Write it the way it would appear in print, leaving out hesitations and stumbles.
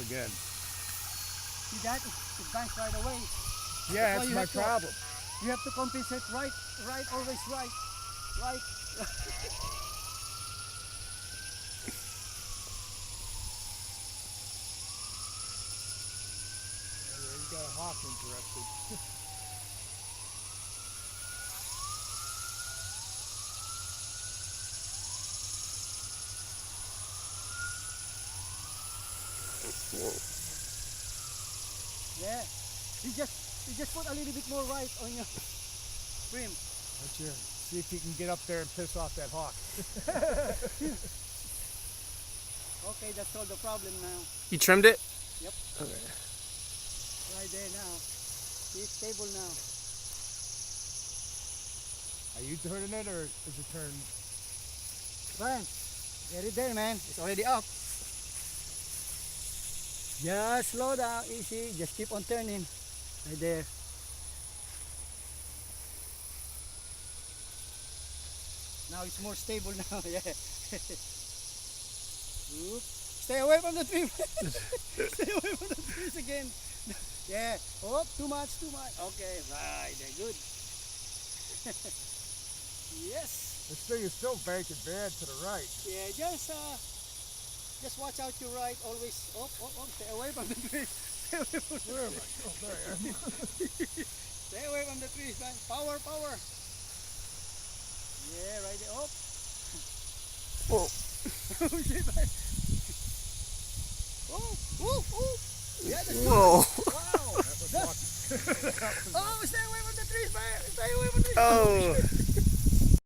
again. See that? It banks right away. Yeah, That's that's why you my have to- problem. You have to compensate right, always right. Right. Yeah, you got a hawk interested. Yeah. You just put a little bit more right on your brim. Let's see if he can get up there and piss off that hawk. Okay, that's all the problem now. You trimmed it? Yep. Okay. Right there now. See, it's stable now. Are you turning it or is it turned? Fine. Get it there, man. It's already up. Just slow down, easy. Just keep on turning. Right there. Now it's more stable now. Yeah. Oop. Stay away from the tree. Stay away from the trees again. Yeah. Oh, too much. Okay, right. They're good. Yes. This thing is still banking bad to the right. Yeah, just watch out your right. Always, stay away from the trees. Stay away from the Where am I? Oh, there I am. Stay away from the trees, man. Power. Yeah, right there. Oh. Whoa. Oh, shit, man. Oh. Yeah, that's good. Whoa. Wow. That was lucky. Oh, stay away from the trees, man. Stay away from the trees. Oh.